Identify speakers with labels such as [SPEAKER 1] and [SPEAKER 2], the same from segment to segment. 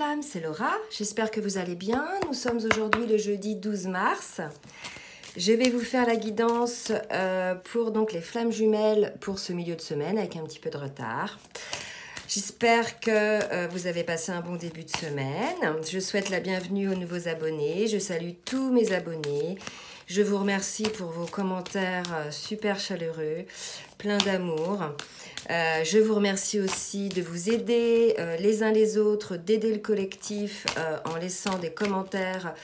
[SPEAKER 1] femmes, c'est Laura. J'espère que vous allez bien. Nous sommes aujourd'hui le jeudi 12 mars. Je vais vous faire la guidance pour donc les flammes jumelles pour ce milieu de semaine avec un petit peu de retard. J'espère que vous avez passé un bon début de semaine. Je souhaite la bienvenue aux nouveaux abonnés. Je salue tous mes abonnés. Je vous remercie pour vos commentaires super chaleureux, plein d'amour. Je vous remercie aussi de vous aider les uns les autres, d'aider le collectif en laissant des commentaires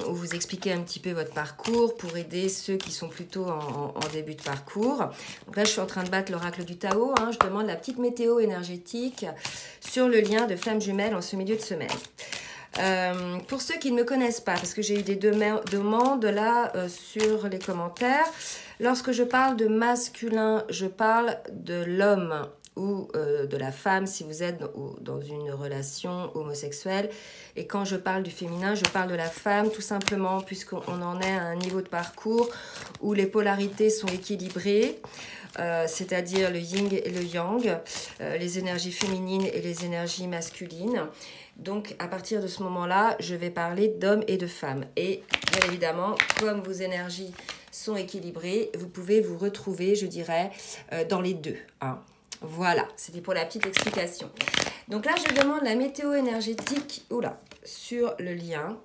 [SPEAKER 1] où vous expliquez un petit peu votre parcours pour aider ceux qui sont plutôt en début de parcours. Donc là, je suis en train de battre l'oracle du Tao. Je demande la petite météo énergétique sur le lien de flammes jumelles en ce milieu de semaine. Pour ceux qui ne me connaissent pas, parce que j'ai eu des demandes là sur les commentaires, lorsque je parle de masculin, je parle de l'homme ou de la femme si vous êtes dans une relation homosexuelle. Et quand je parle du féminin, je parle de la femme tout simplement puisqu'on en est à un niveau de parcours où les polarités sont équilibrées. C'est-à-dire le yin et le yang, les énergies féminines et les énergies masculines. Donc, à partir de ce moment-là, je vais parler d'hommes et de femmes. Et bien évidemment, comme vos énergies sont équilibrées, vous pouvez vous retrouver, je dirais, dans les deux. Voilà, c'était pour la petite explication. Donc là, je demande la météo énergétique sur le lien.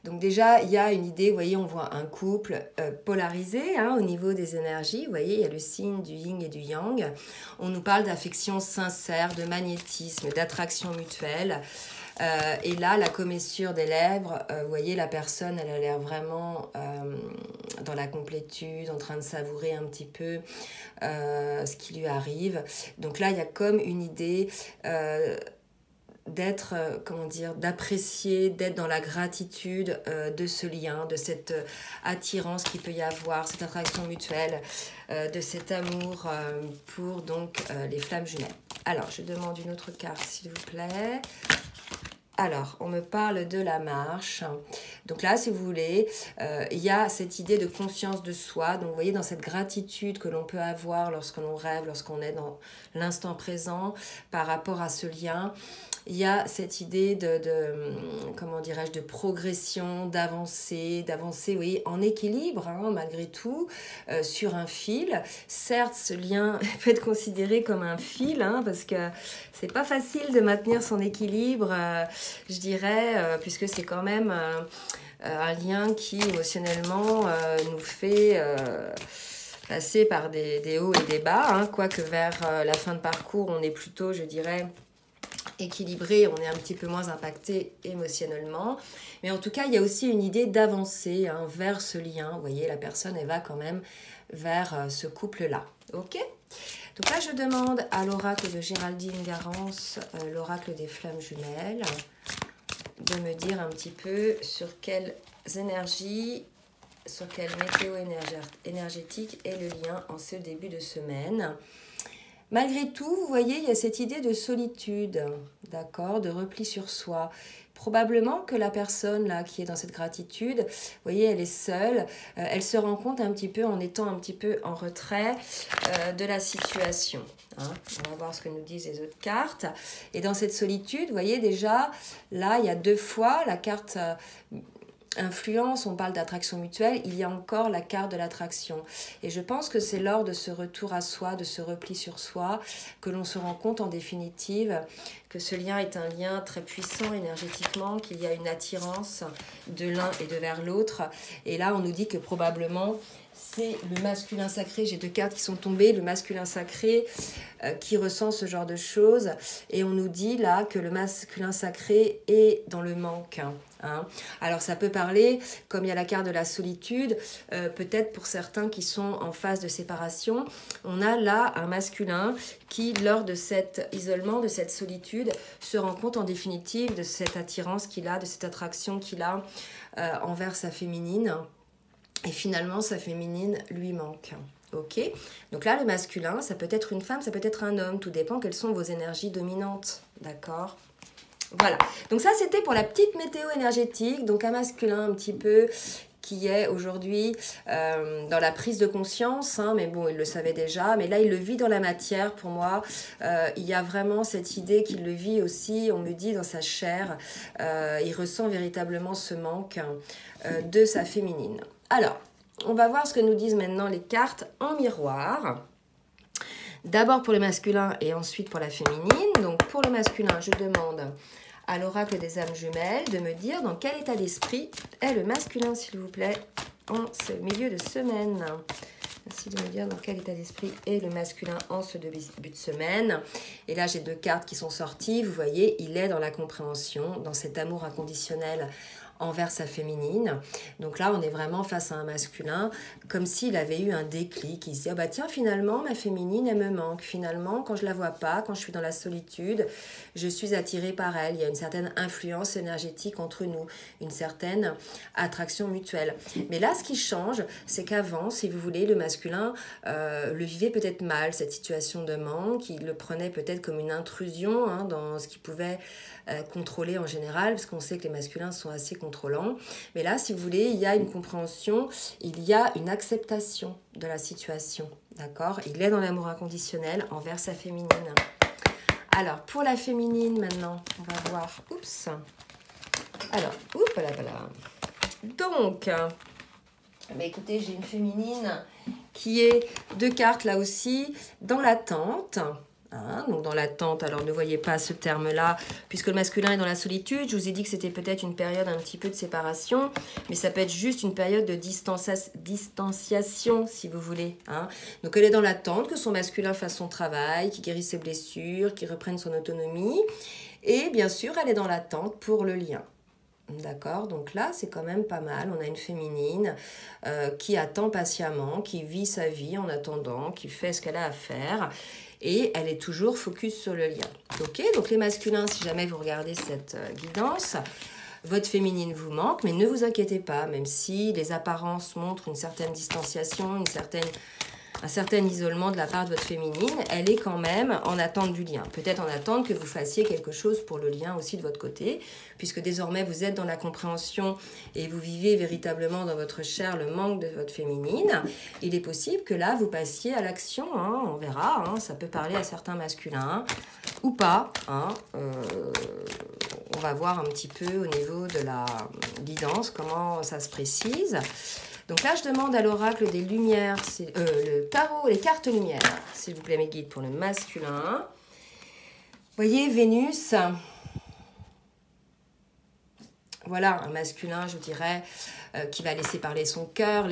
[SPEAKER 1] Donc déjà, il y a une idée, vous voyez, on voit un couple polarisé au niveau des énergies. Vous voyez, il y a le signe du yin et du yang. On nous parle d'affection sincère, de magnétisme, d'attraction mutuelle. Et là, la commissure des lèvres, vous voyez, la personne, elle a l'air vraiment dans la complétude, en train de savourer un petit peu ce qui lui arrive. Donc là, il y a comme une idée d'être, d'apprécier, d'être dans la gratitude de ce lien, de cette attirance qu'il peut y avoir, cette attraction mutuelle, de cet amour pour donc les flammes jumelles. Alors, je demande une autre carte, s'il vous plaît. Alors, on me parle de la marche. Donc là, si vous voulez, il y a cette idée de conscience de soi. Donc, vous voyez, dans cette gratitude que l'on peut avoir lorsque l'on rêve, lorsqu'on est dans l'instant présent par rapport à ce lien, il y a cette idée de progression, d'avancer, oui, en équilibre, malgré tout, sur un fil. Certes, ce lien peut être considéré comme un fil, parce que c'est pas facile de maintenir son équilibre, je dirais, puisque c'est quand même un lien qui, émotionnellement, nous fait passer par des hauts et des bas, quoique vers la fin de parcours, on est plutôt, je dirais, équilibré, on est un petit peu moins impacté émotionnellement. Mais en tout cas, il y a aussi une idée d'avancer vers ce lien. Vous voyez, la personne, elle va quand même vers ce couple-là. Ok ? Donc là, je demande à l'oracle de Géraldine Garance, l'oracle des flammes jumelles, de me dire un petit peu sur quelles énergies, sur quelle météo énergétique est le lien en ce début de semaine. Malgré tout, vous voyez, il y a cette idée de solitude, d'accord, de repli sur soi. Probablement que la personne là qui est dans cette gratitude, vous voyez, elle est seule, elle se rend compte un petit peu en étant un petit peu en retrait de la situation. On va voir ce que nous disent les autres cartes. Et dans cette solitude, vous voyez déjà, là, il y a deux fois la carte influence, on parle d'attraction mutuelle, il y a encore la carte de l'attraction. Et je pense que c'est lors de ce retour à soi, de ce repli sur soi, que l'on se rend compte en définitive que ce lien est un lien très puissant énergétiquement, qu'il y a une attirance de l'un et de vers l'autre. Et là, on nous dit que probablement, c'est le masculin sacré, j'ai deux cartes qui sont tombées, le masculin sacré qui ressent ce genre de choses. Et on nous dit là que le masculin sacré est dans le manque. Alors ça peut parler, comme il y a la carte de la solitude, peut-être pour certains qui sont en phase de séparation, on a là un masculin qui, lors de cet isolement, de cette solitude, se rend compte en définitive de cette attirance qu'il a, de cette attraction qu'il a envers sa féminine. Et finalement, sa féminine lui manque. Ok ? Donc là, le masculin, ça peut être une femme, ça peut être un homme. Tout dépend quelles sont vos énergies dominantes. D'accord ? Voilà. Donc ça, c'était pour la petite météo énergétique. Donc un masculin un petit peu qui est aujourd'hui dans la prise de conscience, hein, mais bon, il le savait déjà, mais là, il le vit dans la matière, pour moi. Il y a vraiment cette idée qu'il le vit aussi, on me dit, dans sa chair. Il ressent véritablement ce manque de sa féminine. Alors, on va voir ce que nous disent maintenant les cartes en miroir. D'abord pour le masculin et ensuite pour la féminine. Donc, pour le masculin, je demande à l'oracle des âmes jumelles de me dire dans quel état d'esprit est le masculin, s'il vous plaît, en ce milieu de semaine. Merci de me dire dans quel état d'esprit est le masculin en ce début de semaine. Et là, j'ai 2 cartes qui sont sorties. Vous voyez, il est dans la compréhension, dans cet amour inconditionnel envers sa féminine. Donc là, on est vraiment face à un masculin, comme s'il avait eu un déclic. Il se dit, ah bah tiens, finalement, ma féminine, elle me manque. Finalement, quand je la vois pas, quand je suis dans la solitude, je suis attirée par elle. Il y a une certaine influence énergétique entre nous, une certaine attraction mutuelle. Mais là, ce qui change, c'est qu'avant, si vous voulez, le masculin le vivait peut-être mal, cette situation de manque. Il le prenait peut-être comme une intrusion hein, dans ce qu'il pouvait contrôler en général, parce qu'on sait que les masculins sont assez contrôlants. Mais là, si vous voulez, il y a une compréhension, il y a une acceptation de la situation, d'accord? Il est dans l'amour inconditionnel envers sa féminine. Alors, pour la féminine, maintenant, on va voir. Oups. Alors, oups, là. Donc, bah écoutez, j'ai une féminine qui est 2 cartes, là aussi, dans l'attente. Hein, donc dans l'attente, alors ne voyez pas ce terme-là, puisque le masculin est dans la solitude. Je vous ai dit que c'était peut-être une période un petit peu de séparation, mais ça peut être juste une période de distanciation, si vous voulez. Hein. Donc elle est dans l'attente que son masculin fasse son travail, qu'il guérisse ses blessures, qu'il reprenne son autonomie. Et bien sûr, elle est dans l'attente pour le lien. D'accord, donc là c'est quand même pas mal. On a une féminine qui attend patiemment, qui vit sa vie en attendant, qui fait ce qu'elle a à faire. Et elle est toujours focus sur le lien. Ok, donc les masculins, si jamais vous regardez cette guidance, votre féminine vous manque, mais ne vous inquiétez pas, même si les apparences montrent une certaine distanciation, un certain isolement de la part de votre féminine, elle est quand même en attente du lien. Peut-être en attente que vous fassiez quelque chose pour le lien aussi de votre côté, puisque désormais vous êtes dans la compréhension et vous vivez véritablement dans votre chair le manque de votre féminine. Il est possible que là vous passiez à l'action, hein, on verra, hein, ça peut parler à certains masculins ou pas. Hein, on va voir un petit peu au niveau de la guidance comment ça se précise. Donc là, je demande à l'oracle des lumières, le tarot, les cartes lumière, s'il vous plaît, mes guides, pour le masculin. Vous voyez, Vénus, voilà, un masculin, je dirais, qui va laisser parler son cœur.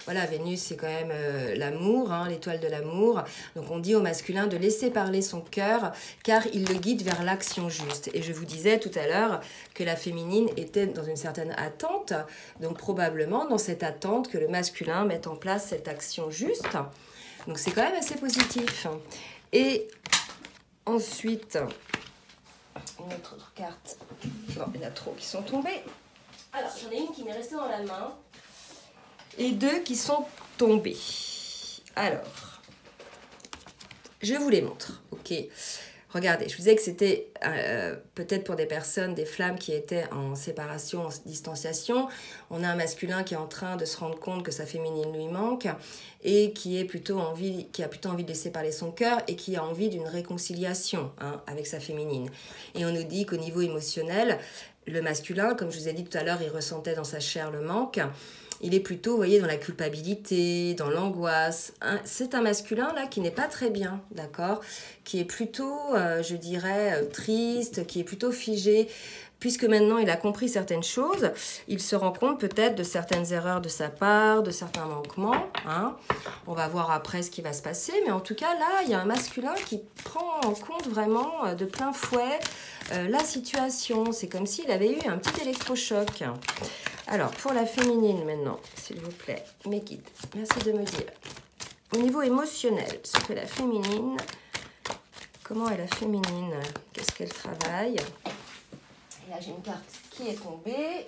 [SPEAKER 1] Voilà, Vénus, c'est quand même l'amour, hein, l'étoile de l'amour. Donc, on dit au masculin de laisser parler son cœur, car il le guide vers l'action juste. Et je vous disais tout à l'heure que la féminine était dans une certaine attente. Donc, probablement dans cette attente que le masculin mette en place cette action juste. Donc, c'est quand même assez positif. Et ensuite, une autre carte. Bon, il y en a trop qui sont tombées. Alors, j'en ai une qui m'est restée dans la main et 2 qui sont tombées. Alors, je vous les montre, ok? Regardez, je vous disais que c'était peut-être pour des personnes, des flammes qui étaient en séparation, en distanciation. On a un masculin qui est en train de se rendre compte que sa féminine lui manque et qui a plutôt envie de laisser parler son cœur et qui a envie d'une réconciliation hein, avec sa féminine. Et on nous dit qu'au niveau émotionnel, le masculin, comme je vous ai dit tout à l'heure, il ressentait dans sa chair le manque. Il est plutôt, vous voyez, dans la culpabilité, dans l'angoisse. C'est un masculin, là, qui n'est pas très bien, d'accord? Qui est plutôt, je dirais, triste, qui est plutôt figé. Puisque maintenant, il a compris certaines choses, il se rend compte peut-être de certaines erreurs de sa part, de certains manquements. Hein. On va voir après ce qui va se passer. Mais en tout cas, là, il y a un masculin qui prend en compte vraiment de plein fouet la situation. C'est comme s'il avait eu un petit électrochoc. Alors, pour la féminine maintenant, s'il vous plaît, mes guides, merci de me dire. Au niveau émotionnel, ce que la féminine, comment est la féminine? Qu'est-ce qu'elle travaille? Et là, j'ai une carte qui est tombée.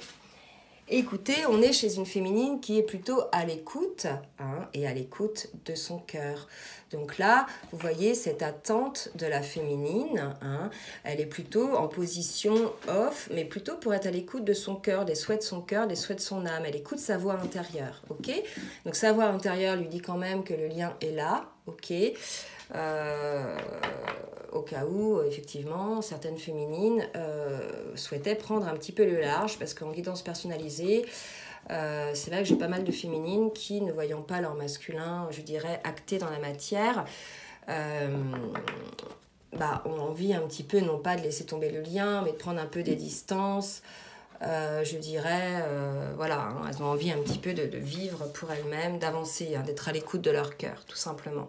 [SPEAKER 1] Écoutez, on est chez une féminine qui est plutôt à l'écoute, hein, et à l'écoute de son cœur. Donc là, vous voyez cette attente de la féminine, hein, elle est plutôt en position off, mais plutôt pour être à l'écoute de son cœur, des souhaits de son cœur, des souhaits de son âme. Elle écoute sa voix intérieure, ok? Donc sa voix intérieure lui dit quand même que le lien est là, ok? Au cas où, effectivement, certaines féminines souhaitaient prendre un petit peu le large, parce qu'en guidance personnalisée, c'est vrai que j'ai pas mal de féminines qui, ne voyant pas leur masculin, je dirais, acté dans la matière, ont envie un petit peu, non pas de laisser tomber le lien, mais de prendre un peu des distances. Je dirais, voilà, hein, elles ont envie un petit peu de vivre pour elles-mêmes, d'avancer, hein, d'être à l'écoute de leur cœur, tout simplement.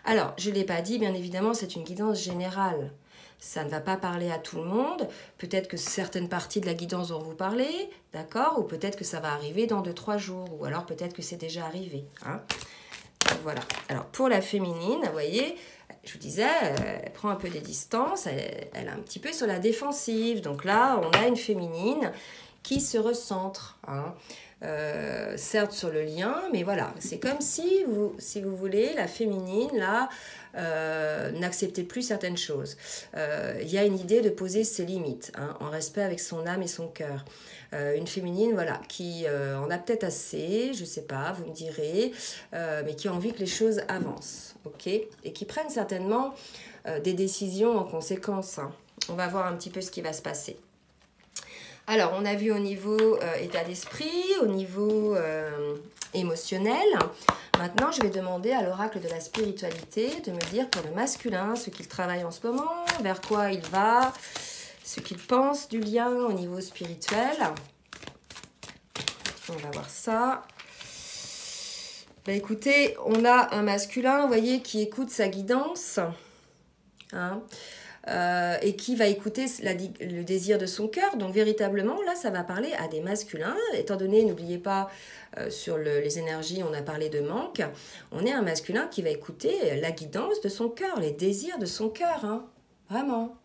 [SPEAKER 1] Alors, je ne l'ai pas dit, bien évidemment, c'est une guidance générale. Ça ne va pas parler à tout le monde. Peut-être que certaines parties de la guidance vont vous parler, d'accord? Ou peut-être que ça va arriver dans 2-3 jours. Ou alors peut-être que c'est déjà arrivé. Hein? Voilà. Alors, pour la féminine, vous voyez, je vous disais, elle prend un peu des distances. Elle est un petit peu sur la défensive. Donc là, on a une féminine qui se recentre. Hein? Certes sur le lien, mais voilà, c'est comme si vous voulez, la féminine, là, n'acceptait plus certaines choses. Il y a une idée de poser ses limites, hein, en respect avec son âme et son cœur. Une féminine, voilà, qui en a peut-être assez, je sais pas, vous me direz, mais qui a envie que les choses avancent, ok? Et qui prennent certainement des décisions en conséquence. Hein. On va voir un petit peu ce qui va se passer. Alors, on a vu au niveau état d'esprit, au niveau émotionnel. Maintenant, je vais demander à l'oracle de la spiritualité de me dire pour le masculin ce qu'il travaille en ce moment, vers quoi il va, ce qu'il pense du lien au niveau spirituel. On va voir ça. Ben, écoutez, on a un masculin, vous voyez, qui écoute sa guidance. Hein, et qui va écouter le désir de son cœur. Donc véritablement, là, ça va parler à des masculins. Étant donné, n'oubliez pas, sur les énergies, on a parlé de manque. On est un masculin qui va écouter la guidance de son cœur, les désirs de son cœur. Hein, vraiment.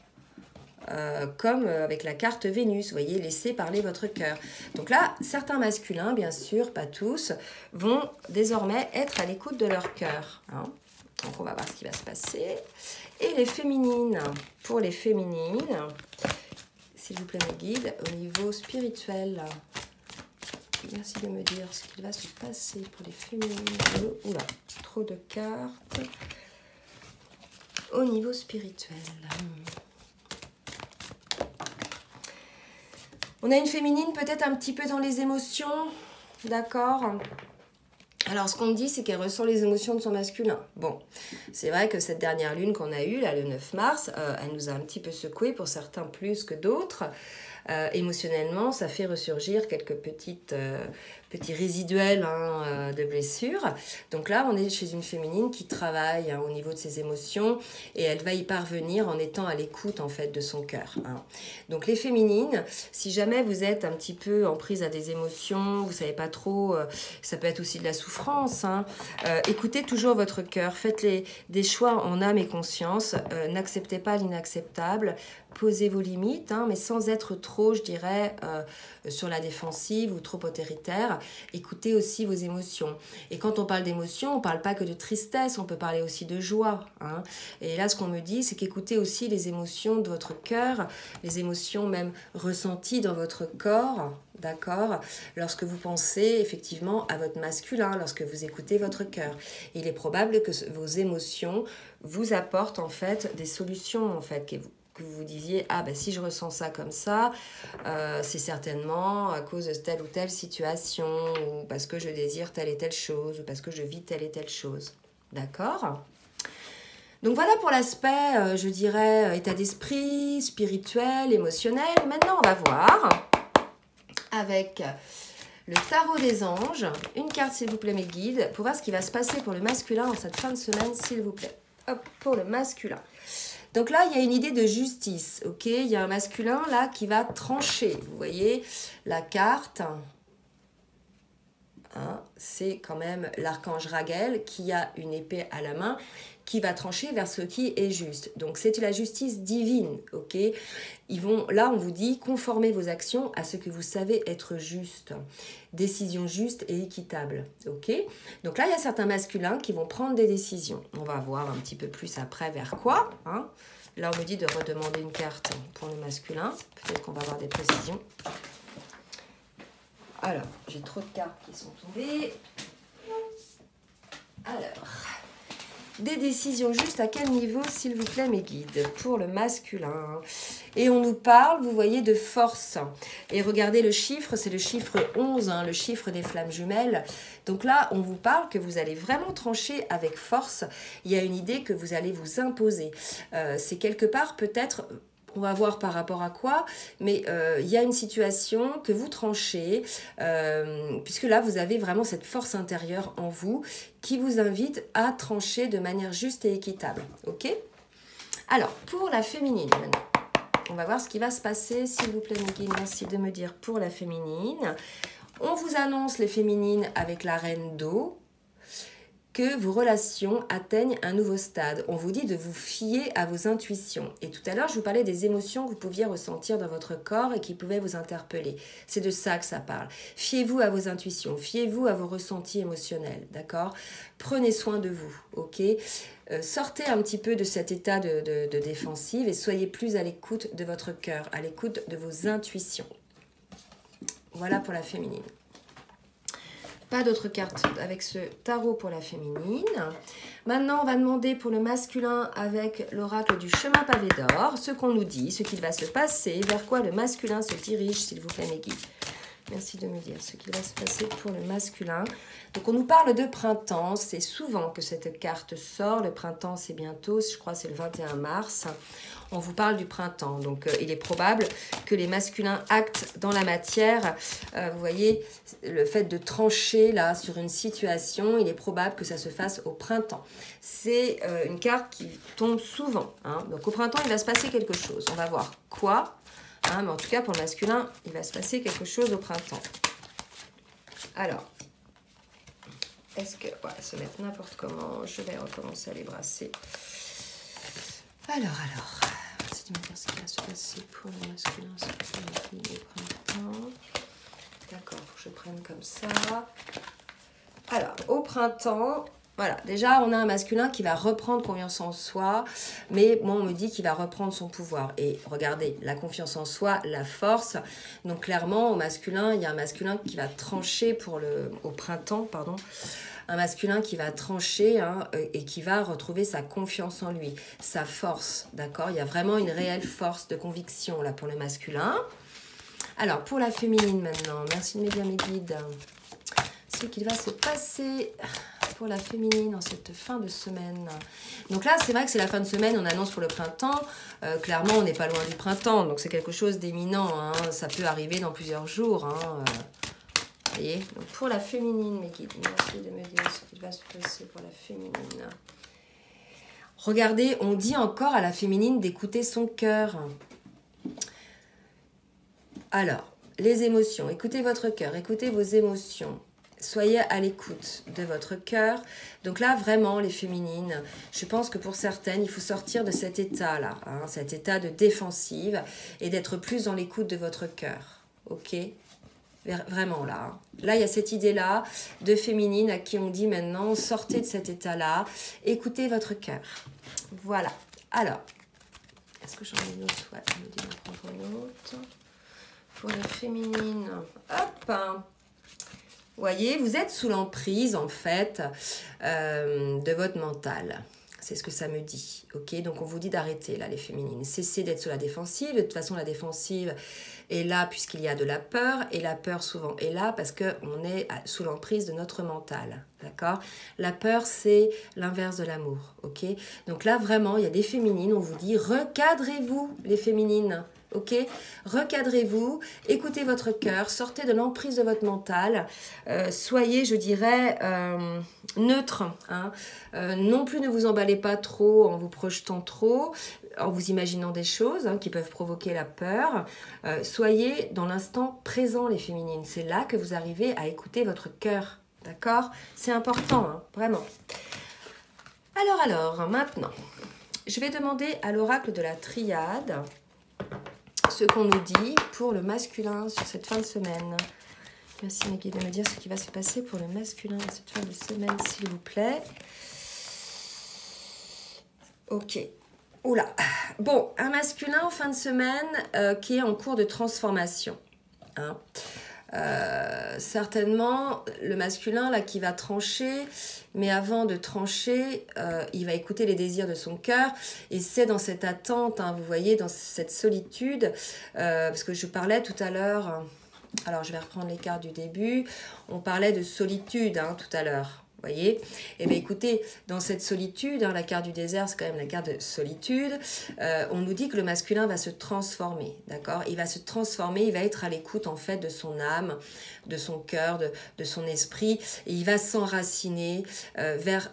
[SPEAKER 1] Comme avec la carte Vénus, vous voyez, laissez parler votre cœur. Donc là, certains masculins, bien sûr, pas tous, vont désormais être à l'écoute de leur cœur. Hein. Donc on va voir ce qui va se passer. Et les féminines, pour les féminines, s'il vous plaît mes guides, au niveau spirituel, merci de me dire ce qu'il va se passer pour les féminines. Oula, trop de cartes. Au niveau spirituel. On a une féminine peut-être un petit peu dans les émotions, d'accord ? Alors, ce qu'on me dit, c'est qu'elle ressent les émotions de son masculin. Bon, c'est vrai que cette dernière lune qu'on a eue, là, le 9 mars, elle nous a un petit peu secoué, pour certains plus que d'autres. Émotionnellement, ça fait ressurgir quelques petits résiduels, hein, de blessures. Donc là, on est chez une féminine qui travaille, hein, au niveau de ses émotions, et elle va y parvenir en étant à l'écoute, en fait, de son cœur. Hein. Donc les féminines, si jamais vous êtes un petit peu en prise à des émotions, vous savez pas trop, ça peut être aussi de la souffrance, hein, écoutez toujours votre cœur, faites des choix en âme et conscience, n'acceptez pas l'inacceptable, posez vos limites, hein, mais sans être trop, je dirais, sur la défensive ou trop autoritaire. Écoutez aussi vos émotions. Et quand on parle d'émotions, on ne parle pas que de tristesse, on peut parler aussi de joie. Hein. Et là, ce qu'on me dit, c'est qu'écoutez aussi les émotions de votre cœur, les émotions même ressenties dans votre corps, d'accord, lorsque vous pensez effectivement à votre masculin, lorsque vous écoutez votre cœur. Il est probable que vos émotions vous apportent en fait des solutions, en fait, que vous disiez, ah ben si je ressens ça comme ça, c'est certainement à cause de telle ou telle situation, ou parce que je désire telle et telle chose, ou parce que je vis telle et telle chose. D'accord ? Donc voilà pour l'aspect, je dirais, état d'esprit, spirituel, émotionnel. Maintenant, on va voir avec le tarot des anges, une carte s'il vous plaît mes guides, pour voir ce qui va se passer pour le masculin en cette fin de semaine, s'il vous plaît. Hop, pour le masculin. Donc là, il y a une idée de justice, ok? Il y a un masculin là qui va trancher. Vous voyez la carte. hein, c'est quand même l'archange Raguel qui a une épée à la main, qui va trancher vers ce qui est juste. Donc c'est la justice divine, ok? Là, on vous dit, conformez vos actions à ce que vous savez être juste. Décision juste et équitable, ok? Donc là, il y a certains masculins qui vont prendre des décisions. On va voir un petit peu plus après vers quoi, hein? Là, on me dit de redemander une carte pour le masculin. Peut-être qu'on va avoir des précisions. Alors, j'ai trop de cartes qui sont tombées. Alors, des décisions justes à quel niveau, s'il vous plaît, mes guides, pour le masculin? Et on nous parle, vous voyez, de force. Et regardez le chiffre, c'est le chiffre 11, hein, le chiffre des flammes jumelles. Donc là, on vous parle que vous allez vraiment trancher avec force. Il y a une idée que vous allez vous imposer. C'est quelque part peut-être... On va voir par rapport à quoi, mais il y a une situation que vous tranchez, puisque là, vous avez vraiment cette force intérieure en vous qui vous invite à trancher de manière juste et équitable. Ok? Alors, pour la féminine, maintenant, on va voir ce qui va se passer. S'il vous plaît, mes guides, merci de me dire pour la féminine. On vous annonce les féminines avec la reine d'eau, que vos relations atteignent un nouveau stade. On vous dit de vous fier à vos intuitions. Et tout à l'heure, je vous parlais des émotions que vous pouviez ressentir dans votre corps et qui pouvaient vous interpeller. C'est de ça que ça parle. Fiez-vous à vos intuitions, fiez-vous à vos ressentis émotionnels, d'accord? Prenez soin de vous, ok? Sortez un petit peu de cet état de défensive et soyez plus à l'écoute de votre cœur, à l'écoute de vos intuitions. Voilà pour la féminine. Pas d'autres cartes avec ce tarot pour la féminine. Maintenant, on va demander pour le masculin avec l'oracle du chemin pavé d'or, ce qu'on nous dit, ce qu'il va se passer, vers quoi le masculin se dirige, s'il vous plaît, mes guides. Merci de me dire ce qu'il va se passer pour le masculin. Donc, on nous parle de printemps. C'est souvent que cette carte sort. Le printemps, c'est bientôt, je crois c'est le 21 mars. On vous parle du printemps. Donc, il est probable que les masculins actent dans la matière. Vous voyez, le fait de trancher là sur une situation, il est probable que ça se fasse au printemps. C'est une carte qui tombe souvent, hein. Donc, au printemps, il va se passer quelque chose. On va voir quoi. Hein, mais en tout cas, pour le masculin, il va se passer quelque chose au printemps. Alors, est-ce que... Ouais, se mettre n'importe comment. Je vais recommencer à les brasser. Alors. C'est de me dire ce qui va se passer pour le masculin, au printemps. D'accord, il faut que je prenne comme ça. Alors, au printemps... Voilà, déjà, on a un masculin qui va reprendre confiance en soi, mais moi, on me dit qu'il va reprendre son pouvoir. Et regardez, la confiance en soi, la force. Donc, clairement, au masculin, il y a un masculin qui va trancher au printemps, pardon. Un masculin qui va trancher, hein, et qui va retrouver sa confiance en lui, sa force, d'accord? Il y a vraiment une réelle force de conviction, là, pour le masculin. Alors, pour la féminine, maintenant, merci de me dire, mes guides, ce qu'il va se passer... pour la féminine en cette fin de semaine. Donc là, c'est vrai que c'est la fin de semaine, on annonce pour le printemps. Clairement, on n'est pas loin du printemps, donc c'est quelque chose d'éminent, hein. Ça peut arriver dans plusieurs jours. Hein. Vous voyez, donc pour la féminine, mes guides, merci de me dire ce qui va se passer pour la féminine. Regardez, on dit encore à la féminine d'écouter son cœur. Alors, les émotions, écoutez votre cœur, écoutez vos émotions. Soyez à l'écoute de votre cœur. Donc là, vraiment, les féminines, je pense que pour certaines, il faut sortir de cet état-là, hein, cet état de défensive et d'être plus dans l'écoute de votre cœur. Ok? Vraiment là. Hein. Là, il y a cette idée-là de féminine à qui on dit maintenant, sortez de cet état-là, écoutez votre cœur. Voilà. Alors, est-ce que j'en ai une autre? Ouais, on me dit d'en prendre une autre. Pour les féminines, hop! Vous voyez, vous êtes sous l'emprise, en fait, de votre mental. C'est ce que ça me dit, ok? Donc, on vous dit d'arrêter, là, les féminines. Cessez d'être sur la défensive. De toute façon, la défensive est là puisqu'il y a de la peur. Et la peur, souvent, est là parce qu'on est sous l'emprise de notre mental, d'accord? La peur, c'est l'inverse de l'amour, ok? Donc là, vraiment, il y a des féminines, on vous dit, recadrez-vous, les féminines. Ok, recadrez-vous, écoutez votre cœur, sortez de l'emprise de votre mental, soyez, je dirais, neutre. Hein. Non plus ne vous emballez pas trop en vous projetant trop, en vous imaginant des choses, hein, qui peuvent provoquer la peur. Soyez dans l'instant présent, les féminines. C'est là que vous arrivez à écouter votre cœur. D'accord? C'est important, hein, vraiment. Alors, maintenant, je vais demander à l'oracle de la triade ce qu'on nous dit pour le masculin sur cette fin de semaine. Merci mes guides de me dire ce qui va se passer pour le masculin cette fin de semaine, s'il vous plaît. Ok. Oula. Bon, un masculin en fin de semaine qui est en cours de transformation. Hein. Certainement, le masculin là qui va trancher, mais avant de trancher, il va écouter les désirs de son cœur. Et c'est dans cette attente, hein, vous voyez, dans cette solitude, parce que je parlais tout à l'heure... Alors, je vais reprendre les cartes du début. On parlait de solitude hein, tout à l'heure. Vous voyez? Eh bien, écoutez, dans cette solitude, hein, la carte du désert, c'est quand même la carte de solitude. On nous dit que le masculin va se transformer. D'accord? Il va se transformer, il va être à l'écoute, en fait, de son âme, de son cœur, de son esprit. Et il va s'enraciner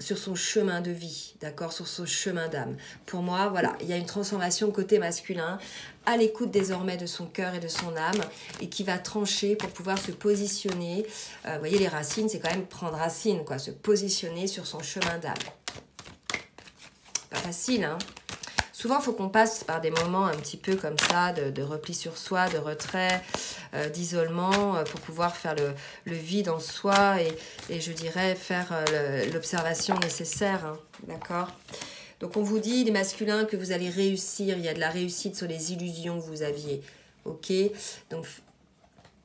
[SPEAKER 1] sur son chemin de vie. D'accord? Sur son chemin d'âme. Pour moi, voilà, il y a une transformation côté masculin, à l'écoute désormais de son cœur et de son âme, et qui va trancher pour pouvoir se positionner. Vous voyez, les racines, c'est quand même prendre racine, quoi, se positionner sur son chemin d'âme. Pas facile, hein? Souvent, il faut qu'on passe par des moments un petit peu comme ça, de repli sur soi, de retrait, d'isolement, pour pouvoir faire le vide en soi et je dirais faire l'observation nécessaire, hein, d'accord? Donc, on vous dit, les masculins, que vous allez réussir. Il y a de la réussite sur les illusions que vous aviez. Ok? Donc,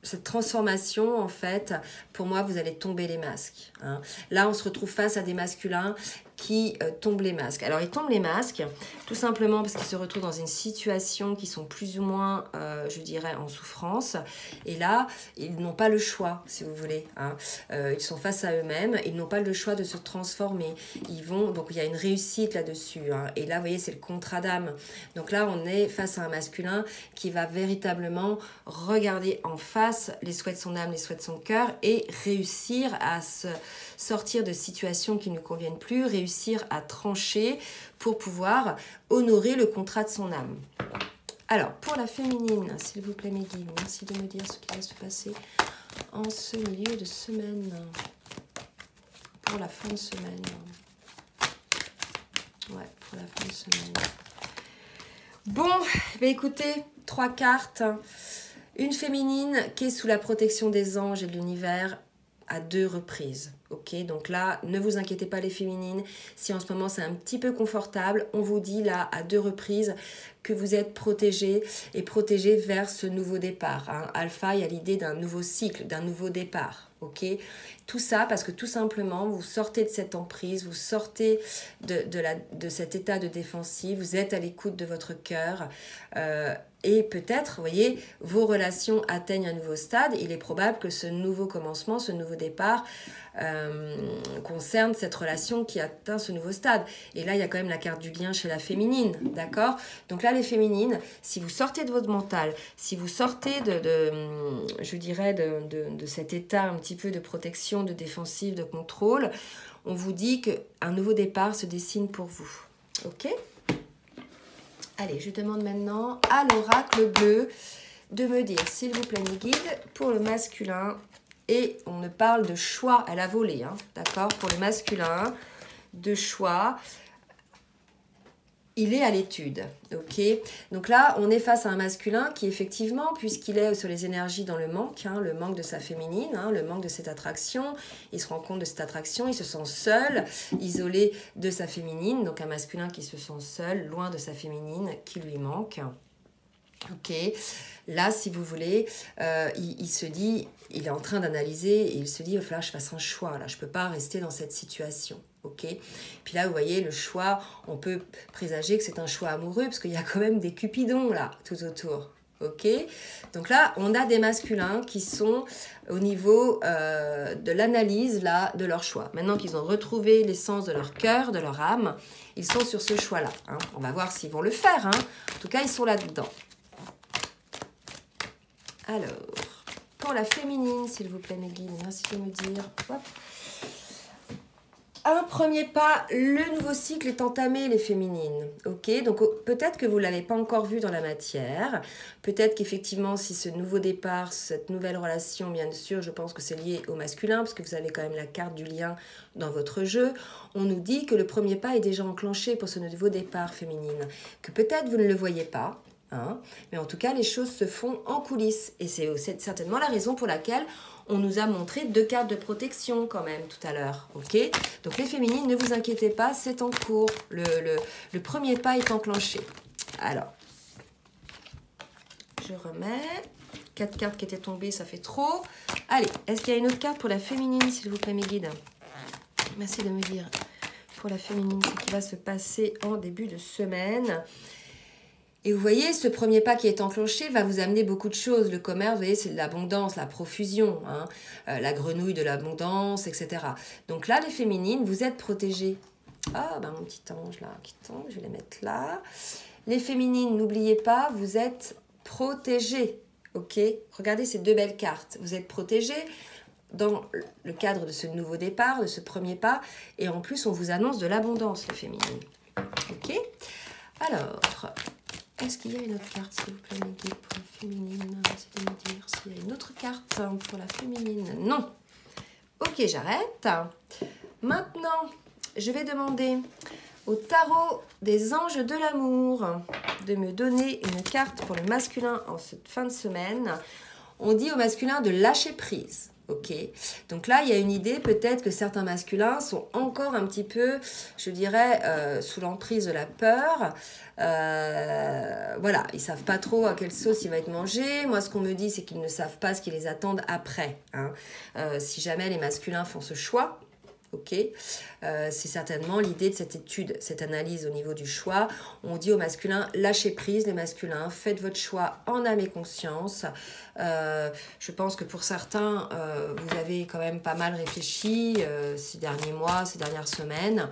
[SPEAKER 1] cette transformation, en fait, pour moi, vous allez tomber les masques. Hein. Là, on se retrouve face à des masculins qui tombent les masques. Alors, ils tombent les masques tout simplement parce qu'ils se retrouvent dans une situation qui sont plus ou moins, je dirais, en souffrance. Et là, ils n'ont pas le choix, si vous voulez. Hein. Ils sont face à eux-mêmes. Ils n'ont pas le choix de se transformer. Ils vont, donc, il y a une réussite là-dessus. Hein. Et là, vous voyez, c'est le contrat d'âme. Donc là, on est face à un masculin qui va véritablement regarder en face les souhaits de son âme, les souhaits de son cœur et réussir à se sortir de situations qui ne conviennent plus, réussir à trancher pour pouvoir honorer le contrat de son âme. Alors, pour la féminine, s'il vous plaît mes guides, merci de me dire ce qui va se passer en ce milieu de semaine, pour la fin de semaine. Ouais, pour la fin de semaine. Bon, bah écoutez, 3 cartes. Une féminine qui est sous la protection des anges et de l'univers à 2 reprises. Ok, donc là, ne vous inquiétez pas les féminines. Si en ce moment c'est un petit peu confortable, on vous dit là à 2 reprises que vous êtes protégés et protégés vers ce nouveau départ. Hein. Alpha, il y a l'idée d'un nouveau cycle, d'un nouveau départ. Ok, tout ça parce que tout simplement vous sortez de cette emprise, vous sortez de cet état de défensive, vous êtes à l'écoute de votre cœur. Et peut-être, vous voyez, vos relations atteignent un nouveau stade. Il est probable que ce nouveau commencement, ce nouveau départ concerne cette relation qui atteint ce nouveau stade. Et là, il y a quand même la carte du lien chez la féminine, d'accord? Donc là, les féminines, si vous sortez de votre mental, si vous sortez je dirais, de cet état un petit peu de protection, de défensive, de contrôle, on vous dit qu'un nouveau départ se dessine pour vous. Ok? Allez, je demande maintenant à l'oracle bleu de me dire, s'il vous plaît, mes guides, pour le masculin, et on ne parle de choix à la volée, hein, d'accord? Pour le masculin, de choix, il est à l'étude, ok? Donc là, on est face à un masculin qui, effectivement, puisqu'il est sur les énergies dans le manque de sa féminine, hein, le manque de cette attraction, il se rend compte de cette attraction, il se sent seul, isolé de sa féminine, donc un masculin qui se sent seul, loin de sa féminine, qui lui manque. Ok, là, si vous voulez, il se dit, il est en train d'analyser et il se dit, il va falloir que je fasse un choix, là, je ne peux pas rester dans cette situation. Ok, puis là, vous voyez, le choix, on peut présager que c'est un choix amoureux parce qu'il y a quand même des cupidons là, tout autour. Ok, donc là, on a des masculins qui sont au niveau de l'analyse là de leur choix. Maintenant qu'ils ont retrouvé l'essence de leur cœur, de leur âme, ils sont sur ce choix-là. Hein. On va voir s'ils vont le faire. Hein. En tout cas, ils sont là-dedans. Alors, pour la féminine, s'il vous plaît, mes guides, merci de me dire. Hop. un premier pas, le nouveau cycle est entamé, les féminines. Ok, donc peut-être que vous ne l'avez pas encore vu dans la matière. Peut-être qu'effectivement, si ce nouveau départ, cette nouvelle relation, bien sûr, je pense que c'est lié au masculin, parce que vous avez quand même la carte du lien dans votre jeu. On nous dit que le premier pas est déjà enclenché pour ce nouveau départ féminine. Que peut-être vous ne le voyez pas. Hein, mais en tout cas, les choses se font en coulisses. Et c'est certainement la raison pour laquelle on nous a montré 2 cartes de protection quand même tout à l'heure. Ok, donc les féminines, ne vous inquiétez pas, c'est en cours. Le premier pas est enclenché. Alors, je remets. 4 cartes qui étaient tombées, ça fait trop. Allez, est-ce qu'il y a une autre carte pour la féminine, s'il vous plaît, mes guides? Merci de me dire pour la féminine ce qui va se passer en début de semaine. Et vous voyez, ce premier pas qui est enclenché va vous amener beaucoup de choses. Le commerce, vous voyez, c'est de l'abondance, la profusion, hein, la grenouille de l'abondance, etc. Donc là, les féminines, vous êtes protégées. Ah, ben mon petit ange là qui tombe, je vais les mettre là. Les féminines, n'oubliez pas, vous êtes protégées. Ok, regardez ces 2 belles cartes. Vous êtes protégées dans le cadre de ce nouveau départ, de ce premier pas. Et en plus, on vous annonce de l'abondance, les féminines. Ok, alors... est-ce qu'il y a une autre carte, s'il vous plaît, mes guides, pour la féminine? Essayez de me dire s'il y a une autre carte pour la féminine. Non. Ok, j'arrête. Maintenant, je vais demander au tarot des anges de l'amour de me donner une carte pour le masculin en cette fin de semaine. On dit au masculin de lâcher prise. Ok, donc là, il y a une idée, peut-être que certains masculins sont encore un petit peu, je dirais, sous l'emprise de la peur. Voilà, ils ne savent pas trop à quelle sauce il va être mangé. Moi, ce qu'on me dit, c'est qu'ils ne savent pas ce qui les attend après. Hein. Si jamais les masculins font ce choix, ok, c'est certainement l'idée de cette étude, cette analyse au niveau du choix. On dit aux masculins, lâchez prise les masculins, faites votre choix en âme et conscience. Je pense que pour certains, vous avez quand même pas mal réfléchi ces derniers mois, ces dernières semaines.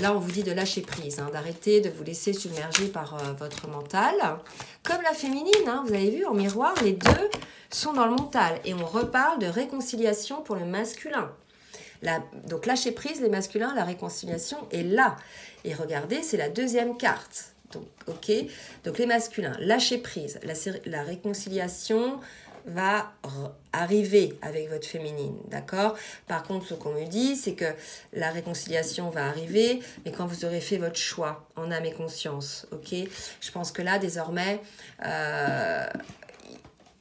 [SPEAKER 1] Là, on vous dit de lâcher prise, hein, d'arrêter de vous laisser submerger par votre mental. Comme la féminine, hein, vous avez vu, en miroir, les deux sont dans le mental. Et on reparle de réconciliation pour le masculin. Donc lâcher prise, les masculins, la réconciliation est là. Et regardez, c'est la 2e carte. Donc, ok. Donc les masculins, lâcher prise. La réconciliation va arriver avec votre féminine, d'accord? Par contre, ce qu'on me dit, c'est que la réconciliation va arriver, mais quand vous aurez fait votre choix en âme et conscience, ok? Je pense que là, désormais...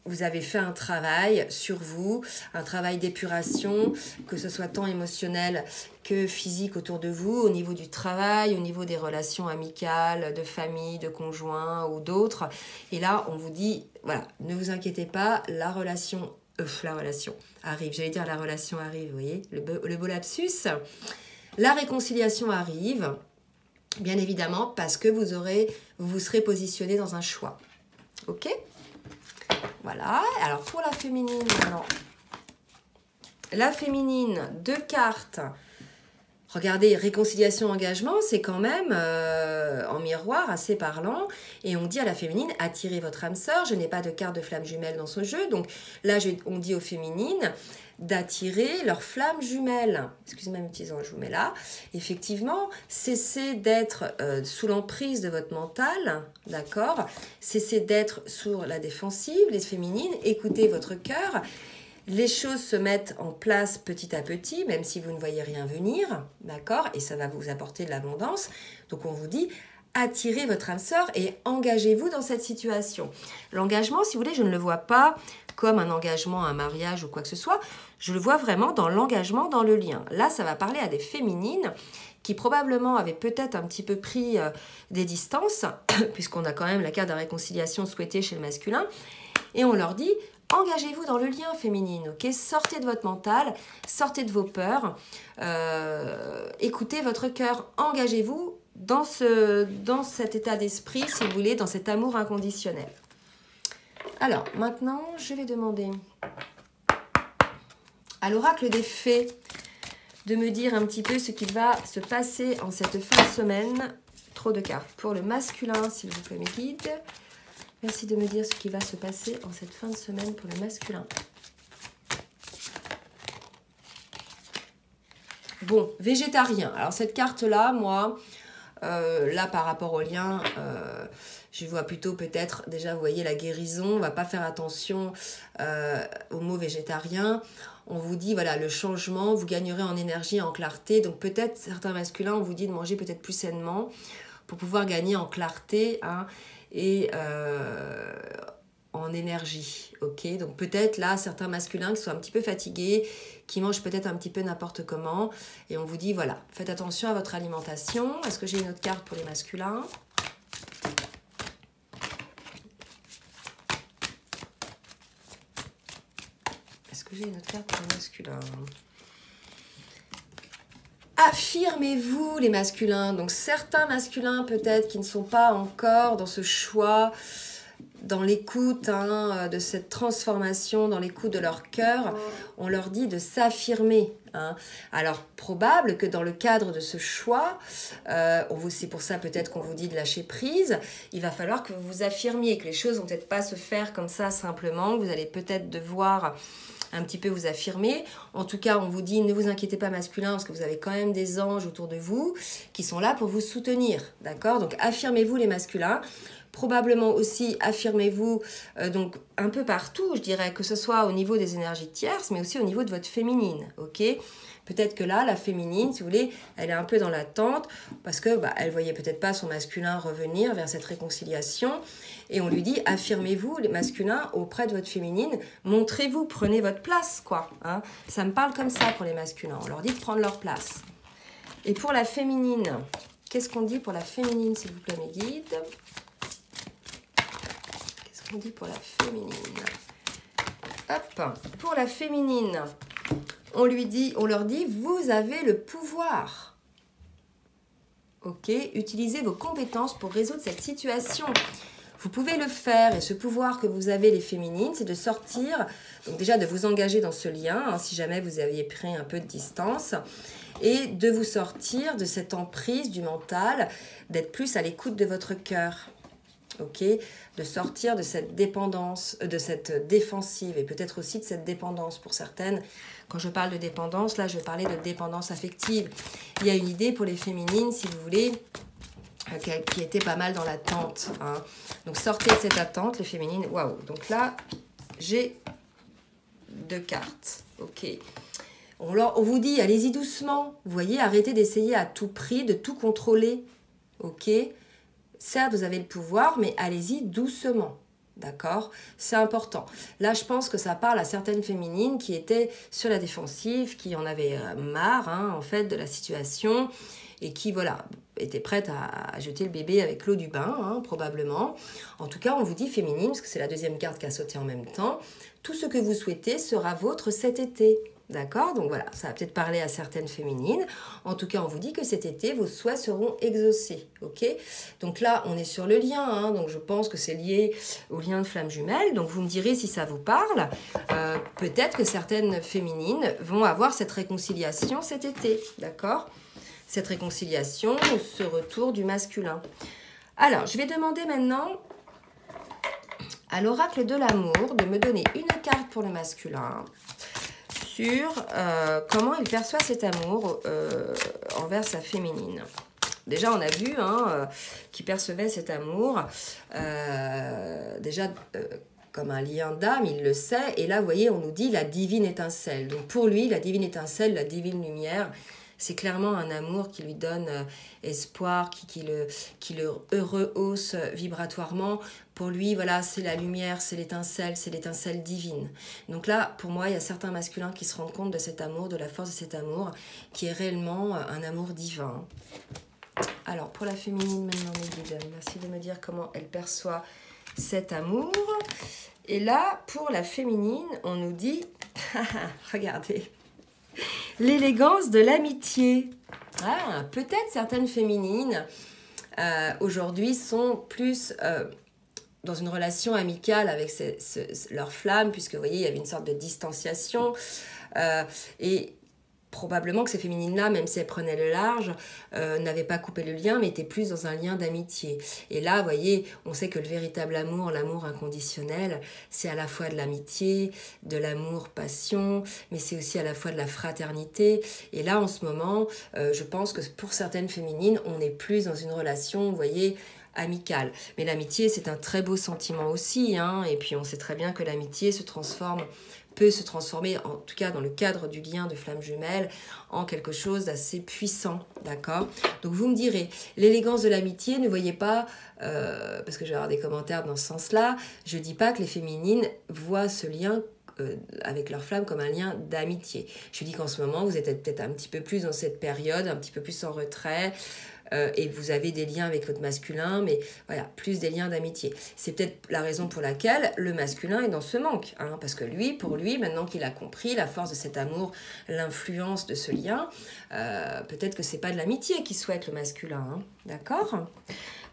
[SPEAKER 1] vous avez fait un travail sur vous, un travail d'épuration, que ce soit tant émotionnel que physique autour de vous, au niveau du travail, au niveau des relations amicales, de famille, de conjoints ou d'autres. Et là, on vous dit, voilà, ne vous inquiétez pas, la relation arrive. J'allais dire la relation arrive, vous voyez, le beau lapsus. La réconciliation arrive, bien évidemment, parce que vous vous serez positionné dans un choix. Ok ? Voilà, alors pour la féminine maintenant, la féminine, 2 cartes, regardez, réconciliation, engagement, c'est quand même en miroir assez parlant, et on dit à la féminine, attirez votre âme sœur, je n'ai pas de carte de flamme jumelle dans ce jeu, donc là on dit aux féminines d'attirer leur flamme jumelle. Excusez-moi mes petits anges, je vous mets là. Effectivement, cessez d'être sous l'emprise de votre mental, d'accord? Cessez d'être sur la défensive, les féminines, écoutez votre cœur. Les choses se mettent en place petit à petit, même si vous ne voyez rien venir, d'accord? Et ça va vous apporter de l'abondance. Donc on vous dit, attirez votre âme sœur et engagez-vous dans cette situation. L'engagement, si vous voulez, je ne le vois pas comme un engagement, un mariage ou quoi que ce soit. Je le vois vraiment dans l'engagement, dans le lien. Là, ça va parler à des féminines qui probablement avaient peut-être un petit peu pris des distances, puisqu'on a quand même la carte de réconciliation souhaitée chez le masculin, et on leur dit, engagez-vous dans le lien féminine, ok? Sortez de votre mental, sortez de vos peurs, écoutez votre cœur, engagez-vous dans cet état d'esprit, si vous voulez, dans cet amour inconditionnel. Alors, maintenant, je vais demander à l'oracle des fées de me dire un petit peu ce qui va se passer en cette fin de semaine. Trop de cartes. Pour le masculin, s'il vous plaît, mes guides. Merci de me dire ce qui va se passer en cette fin de semaine pour le masculin. Bon, végétarien. Alors cette carte-là, moi, là par rapport au lien, je vois plutôt peut-être, déjà vous voyez la guérison, on va pas faire attention au mot végétarien. On vous dit, voilà, le changement, vous gagnerez en énergie, en clarté. Donc peut-être, certains masculins, on vous dit de manger peut-être plus sainement pour pouvoir gagner en clarté hein, et en énergie. Ok, donc peut-être là, certains masculins qui sont un petit peu fatigués, qui mangent peut-être un petit peu n'importe comment. Et on vous dit, voilà, faites attention à votre alimentation. Est-ce que j'ai une autre carte pour les masculins ? Est-ce que j'ai une autre carte pour les masculins ? Affirmez-vous les masculins. Donc certains masculins peut-être qui ne sont pas encore dans ce choix, dans l'écoute hein, de cette transformation, dans l'écoute de leur cœur, on leur dit de s'affirmer. Hein. Alors probable que dans le cadre de ce choix, c'est pour ça peut-être qu'on vous dit de lâcher prise, il va falloir que vous vous affirmiez, que les choses vont peut-être pas se faire comme ça simplement, vous allez peut-être devoir un petit peu vous affirmer. En tout cas, on vous dit ne vous inquiétez pas masculin parce que vous avez quand même des anges autour de vous qui sont là pour vous soutenir. D'accord ? Donc affirmez-vous les masculins. Probablement aussi affirmez-vous donc un peu partout, je dirais, que ce soit au niveau des énergies tierces, mais aussi au niveau de votre féminine. Ok ? Peut-être que là, la féminine, si vous voulez, elle est un peu dans l'attente parce que elle voyait peut-être pas son masculin revenir vers cette réconciliation. Et on lui dit, affirmez-vous, les masculins, auprès de votre féminine, montrez-vous, prenez votre place, quoi. Hein. Ça me parle comme ça pour les masculins. On leur dit de prendre leur place. Et pour la féminine, qu'est-ce qu'on dit pour la féminine, s'il vous plaît, mes guides ? Qu'est-ce qu'on dit pour la féminine ? Hop, pour la féminine, on leur dit, vous avez le pouvoir. Ok, utilisez vos compétences pour résoudre cette situation. Vous pouvez le faire et ce pouvoir que vous avez les féminines, c'est de sortir, donc déjà de vous engager dans ce lien, hein, si jamais vous aviez pris un peu de distance, et de vous sortir de cette emprise du mental, d'être plus à l'écoute de votre cœur. Ok, de sortir de cette dépendance, de cette défensive et peut-être aussi de cette dépendance pour certaines. Quand je parle de dépendance, là je vais parler de dépendance affective. Il y a une idée pour les féminines, si vous voulez, qui était pas mal dans l'attente. Hein. Donc sortez de cette attente, les féminines. Waouh. Donc là, j'ai 2 cartes. Ok. On vous dit, allez-y doucement. Vous voyez, arrêtez d'essayer à tout prix, de tout contrôler. Ok. Certes, vous avez le pouvoir, mais allez-y doucement. D'accord ? C'est important. Là, je pense que ça parle à certaines féminines qui étaient sur la défensive, qui en avaient marre, hein, en fait, de la situation et qui, voilà, étaient prêtes à jeter le bébé avec l'eau du bain, hein, probablement. En tout cas, on vous dit féminine, parce que c'est la deuxième carte qui a sauté en même temps. Tout ce que vous souhaitez sera vôtre cet été. D'accord ? Donc voilà, ça va peut-être parler à certaines féminines. En tout cas, on vous dit que cet été, vos souhaits seront exaucés. Ok ? Donc là, on est sur le lien. Hein, donc je pense que c'est lié au lien de flamme jumelle. Donc vous me direz si ça vous parle. Peut-être que certaines féminines vont avoir cette réconciliation cet été. D'accord ? Cette réconciliation ou ce retour du masculin. Alors, je vais demander maintenant à l'oracle de l'amour de me donner une carte pour le masculin sur comment il perçoit cet amour envers sa féminine. Déjà, on a vu qu'il percevait cet amour comme un lien d'âme, il le sait. Et là, vous voyez, on nous dit la divine étincelle. Donc pour lui, la divine étincelle, la divine lumière, c'est clairement un amour qui lui donne espoir, qui le rehausse vibratoirement. Pour lui, voilà, c'est la lumière, c'est l'étincelle divine. Donc là, pour moi, il y a certains masculins qui se rendent compte de cet amour, de la force de cet amour, qui est réellement un amour divin. Alors, pour la féminine, maintenant, mes guides, merci de me dire comment elle perçoit cet amour. Et là, pour la féminine, on nous dit, regardez, l'élégance de l'amitié. Ah, peut-être certaines féminines aujourd'hui sont plus dans une relation amicale avec leur flamme, puisque vous voyez, il y avait une sorte de distanciation. Et probablement que ces féminines-là, même si elles prenaient le large, n'avaient pas coupé le lien, mais étaient plus dans un lien d'amitié. Et là, vous voyez, on sait que le véritable amour, l'amour inconditionnel, c'est à la fois de l'amitié, de l'amour-passion, mais c'est aussi à la fois de la fraternité. Et là, en ce moment, je pense que pour certaines féminines, on est plus dans une relation, vous voyez, amicale. Mais l'amitié, c'est un très beau sentiment aussi, hein, et puis on sait très bien que l'amitié peut se transformer, en tout cas dans le cadre du lien de flamme jumelle, en quelque chose d'assez puissant, d'accord? Donc vous me direz, l'élégance de l'amitié, ne voyez pas, parce que je vais avoir des commentaires dans ce sens-là, je dis pas que les féminines voient ce lien avec leur flamme comme un lien d'amitié. Je dis qu'en ce moment, vous êtes peut-être un petit peu plus dans cette période, un petit peu plus en retrait, et vous avez des liens avec votre masculin, mais voilà, plus des liens d'amitié. C'est peut-être la raison pour laquelle le masculin est dans ce manque, hein, parce que pour lui, maintenant qu'il a compris la force de cet amour, l'influence de ce lien, peut-être que c'est pas de l'amitié qu'il souhaite le masculin, hein, d'accord?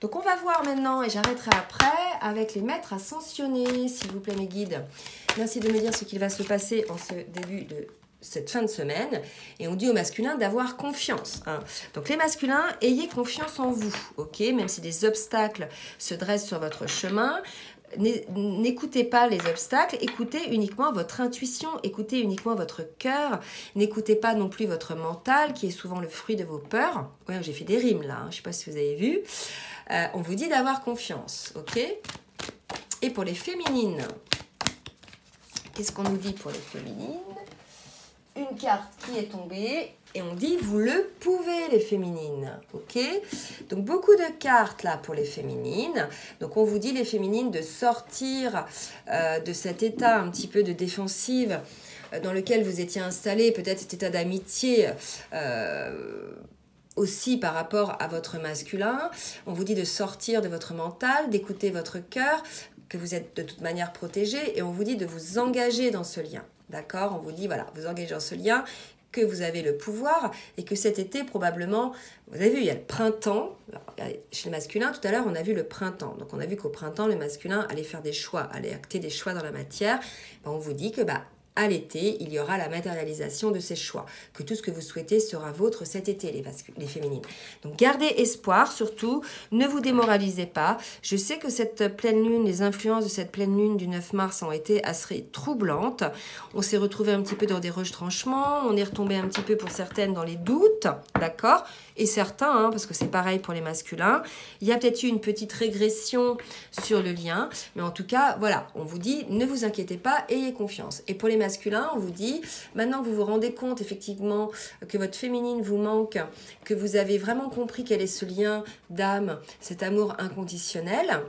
[SPEAKER 1] Donc on va voir maintenant, et j'arrêterai après, avec les maîtres ascensionnés, s'il vous plaît mes guides. Merci de me dire ce qu'il va se passer en ce début de cette fin de semaine, et on dit au masculin d'avoir confiance, hein. Donc les masculins, ayez confiance en vous, ok? Même si des obstacles se dressent sur votre chemin, n'écoutez pas les obstacles, écoutez uniquement votre intuition, écoutez uniquement votre cœur, n'écoutez pas non plus votre mental, qui est souvent le fruit de vos peurs. Ouais, j'ai fait des rimes là, hein, je ne sais pas si vous avez vu. On vous dit d'avoir confiance, ok? Et pour les féminines, qu'est-ce qu'on nous dit pour les féminines? Une carte qui est tombée et on dit vous le pouvez les féminines, ok? Donc beaucoup de cartes là pour les féminines. Donc on vous dit les féminines de sortir de cet état un petit peu de défensive dans lequel vous étiez installé, peut-être cet état d'amitié aussi par rapport à votre masculin. On vous dit de sortir de votre mental, d'écouter votre cœur, que vous êtes de toute manière protégé, et on vous dit de vous engager dans ce lien. D'accord? On vous dit, voilà, vous engagez dans ce lien, que vous avez le pouvoir, et que cet été, probablement, vous avez vu, il y a le printemps. Alors, chez le masculin, tout à l'heure, on a vu le printemps. Donc, on a vu qu'au printemps, le masculin allait faire des choix, allait acter des choix dans la matière. Ben, on vous dit que, à l'été, il y aura la matérialisation de ces choix, que tout ce que vous souhaitez sera vôtre cet été, les féminines. Donc gardez espoir, surtout, ne vous démoralisez pas. Je sais que cette pleine lune, les influences de cette pleine lune du 9 mars ont été assez troublantes. On s'est retrouvé un petit peu dans des retranchements, on est retombé un petit peu pour certaines dans les doutes, d'accord? Et certains, hein, parce que c'est pareil pour les masculins, il y a peut-être eu une petite régression sur le lien, mais en tout cas, voilà, on vous dit, ne vous inquiétez pas, ayez confiance. Et pour les masculins, on vous dit, maintenant que vous vous rendez compte effectivement que votre féminine vous manque, que vous avez vraiment compris quel est ce lien d'âme, cet amour inconditionnel,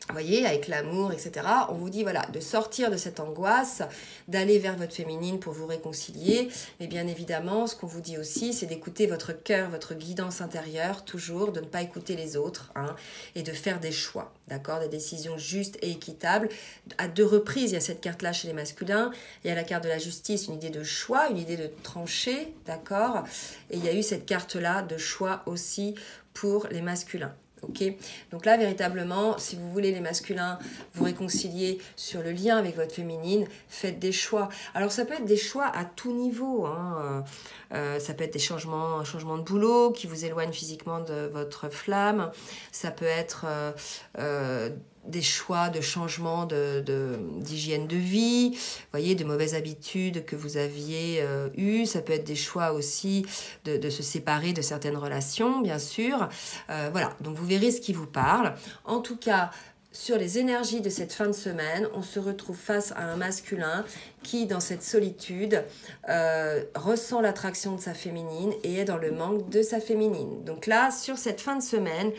[SPEAKER 1] vous voyez, avec l'amour, etc. On vous dit, voilà, de sortir de cette angoisse, d'aller vers votre féminine pour vous réconcilier. Mais bien évidemment, ce qu'on vous dit aussi, c'est d'écouter votre cœur, votre guidance intérieure, toujours, de ne pas écouter les autres, hein, et de faire des choix, d'accord? Des décisions justes et équitables. À 2 reprises, il y a cette carte-là chez les masculins. Il y a la carte de la justice, une idée de choix, une idée de trancher, d'accord? Et il y a eu cette carte-là de choix aussi pour les masculins. Ok, donc là véritablement, si vous voulez les masculins vous réconcilier sur le lien avec votre féminine, faites des choix. Alors ça peut être des choix à tout niveau, hein. Ça peut être un changement de boulot qui vous éloigne physiquement de votre flamme. Ça peut être des choix de changement d'hygiène de vie, voyez, de mauvaises habitudes que vous aviez eues. Ça peut être des choix aussi de se séparer de certaines relations, bien sûr. Voilà, donc vous verrez ce qui vous parle. En tout cas, sur les énergies de cette fin de semaine, on se retrouve face à un masculin qui, dans cette solitude, ressent l'attraction de sa féminine et est dans le manque de sa féminine. Donc là, sur cette fin de semaine,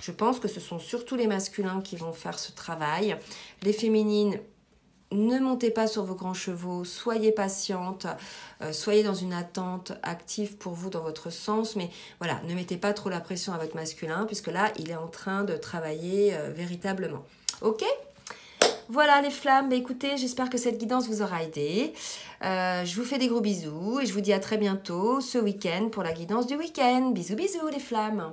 [SPEAKER 1] je pense que ce sont surtout les masculins qui vont faire ce travail. Les féminines, ne montez pas sur vos grands chevaux, soyez patiente, soyez dans une attente active pour vous dans votre sens, mais voilà, ne mettez pas trop la pression à votre masculin, puisque là, il est en train de travailler véritablement. Ok ? Voilà les flammes, écoutez, j'espère que cette guidance vous aura aidé. Je vous fais des gros bisous et je vous dis à très bientôt ce week-end pour la guidance du week-end. Bisous, bisous les flammes.